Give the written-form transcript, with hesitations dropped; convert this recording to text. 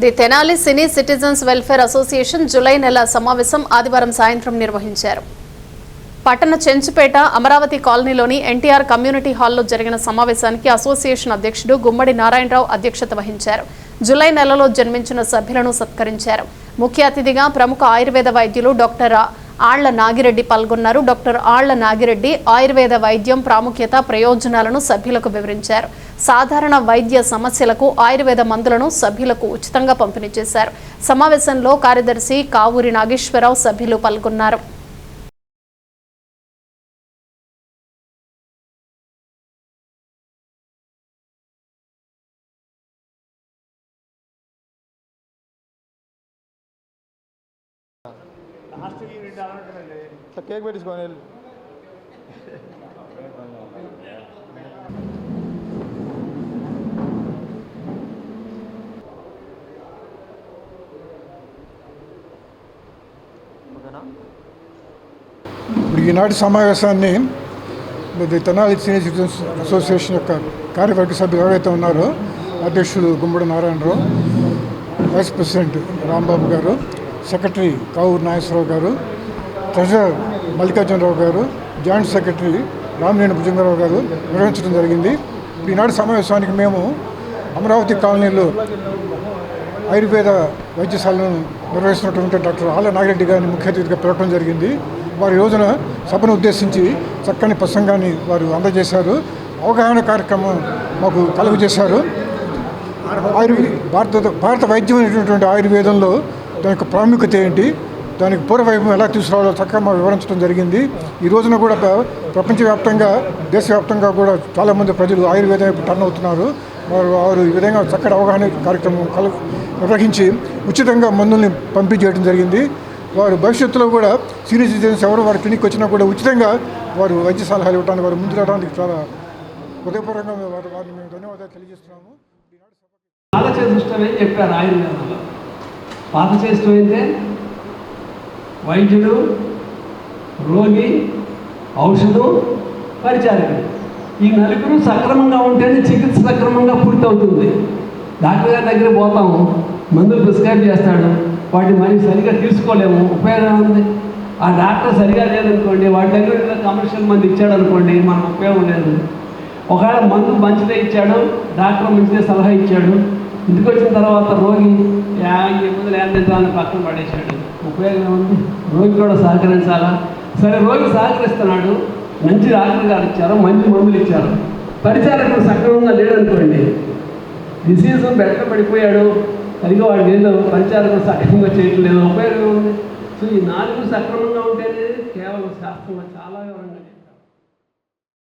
The Tenali cine citizens welfare association July నెల సమావేశం ఆదివారం సాయంత్రం నిర్వహించారు. పట్టణ చెంచుపేట అమరావతి కాలనీలోని ఎన్టీఆర్ కమ్యూనిటీ హాల్లో జరిగిన సమావేశానికి అసోసియేషన్ అధ్యక్షుడు గుమ్మడి నారాయణరావు అధ్యక్షత వహించారు. జూలై నెలలో జన్మించిన సభ్యులను సత్కరించారు. ముఖ్య అతిథిగా ప్రముఖ ఆయుర్వేద వైద్యులు డాక్టర్ ఆళ్ల నాగిరెడ్డి పాల్గొన్నారు. డాక్టర్ ఆళ్ల నాగిరెడ్డి ఆయుర్వేద వైద్యం ప్రాముఖ్యత ప్రయోజనాలను సభ్యులకు వివరించారు. సాధారణ వైద్య సమస్యలకు ఆయుర్వేద మందులను సభ్యులకు ఉచితంగా పంపిణీ చేశారు. సమావేశంలో కార్యదర్శి కావూరి నాగేశ్వరరావు సభ్యులు పాల్గొన్నారు. కేక్ పెట్టించుకోని ఇప్పుడు ఈనాటి సమావేశాన్ని తెనాలి సీనియర్ సిటిజన్స్ అసోసియేషన్ యొక్క కార్యవర్గ సభ్యులు ఎవరైతే ఉన్నారో అధ్యక్షుడు గుమ్మడి నారాయణరావు, వైస్ ప్రెసిడెంట్ రాంబాబు గారు, సెక్రటరీ కావూరి నాగేశ్వరరావు గారు, ట్రెజరర్ మల్లికార్జునరావు గారు, జాయింట్ సెక్రటరీ రామినేని భుజంగరావు గారు నిర్వహించడం జరిగింది. ఈనాడు సమావేశానికి మేము అమరావతి కాలనీలో ఆయుర్వేద వైద్యశాలను నిర్వహిస్తున్నటువంటి డాక్టర్ ఆళ్ల నాగిరెడ్డి గారిని ముఖ్య అతిథిగా పిలవడం జరిగింది. వారి రోజున సభను ఉద్దేశించి చక్కని ప్రసంగాన్ని వారు అందజేశారు. అవగాహన కార్యక్రమం మాకు కలుగజేశారు. భారత వైద్యం అనేటువంటి ఆయుర్వేదంలో దాని యొక్క ప్రాముఖ్యత ఏంటి, దానికి పూర్వవైభవం ఎలా తీసుకురావాలో చక్కగా మాకు వివరించడం జరిగింది. ఈ రోజున కూడా ప్రపంచవ్యాప్తంగా దేశవ్యాప్తంగా కూడా చాలామంది ప్రజలు ఆయుర్వేదం వైపు టర్న్ అవుతున్నారు. వారు ఈ విధంగా చక్కటి అవగాహన కార్యక్రమం నిర్వహించి ఉచితంగా మందుల్ని పంపిణీ చేయడం జరిగింది. వారు భవిష్యత్తులో కూడా సీనియర్ సిటిజన్స్ ఎవరు వారి క్లినిక్ వచ్చినా కూడా ఉచితంగా వారు వైద్య సలహాలు ఇవ్వడానికి వారు ముందు రావడానికి చాలా హృదయపూర్వకంగా వారిని మేము ధన్యవాదాలు తెలియజేస్తున్నాము. పాత చేష్టమే చెప్పారు ఆయుర్వేదంలో. పాత చేష్టం అయితే వైద్యుడు, రోగి, ఔషధం, పరిచారకుడు, ఈ నలుగురు సక్రమంగా ఉంటేనే చికిత్స సక్రమంగా పూర్తవుతుంది. డాక్టర్ గారి దగ్గర పోతాము, మందులు ప్రిస్క్రైబ్ చేస్తాడు, వాటిని మరి సరిగా తీసుకోలేము, ఉపయోగం ఉంది. ఆ డాక్టర్ సరిగా లేదనుకోండి, వాటి దగ్గర కమర్షియల్ మందు ఇచ్చాడు అనుకోండి, మనకు ఉపయోగం లేదు. ఒకవేళ మందు మంచిదే ఇచ్చాడు, డాక్టర్ మంచిదే సలహా ఇచ్చాడు, ఇంటికి వచ్చిన తర్వాత రోగి ఇబ్బందులు ఏంటని పక్కన పడేశాడు, ఉపయోగం ఉంది. రోగి కూడా సహకరించాలా? సరే, రోగి సహకరిస్తున్నాడు, మంచి డాక్టర్ గారు ఇచ్చారు, మంచి మందులు ఇచ్చారు, పరిచారకుడు సక్రమంగా లేడనుకోండి, డిసీజ్ బెటర్ పడిపోయాడు, సరిగా వాడు లేదు, పరిచారకుడు సక్రమంగా చేయట్లేదు, ఉపయోగం ఉంది. సో ఈ నాలుగు సక్రమంగా ఉంటేనే కేవలం శాస్త్రంలో చాలా వివరంగా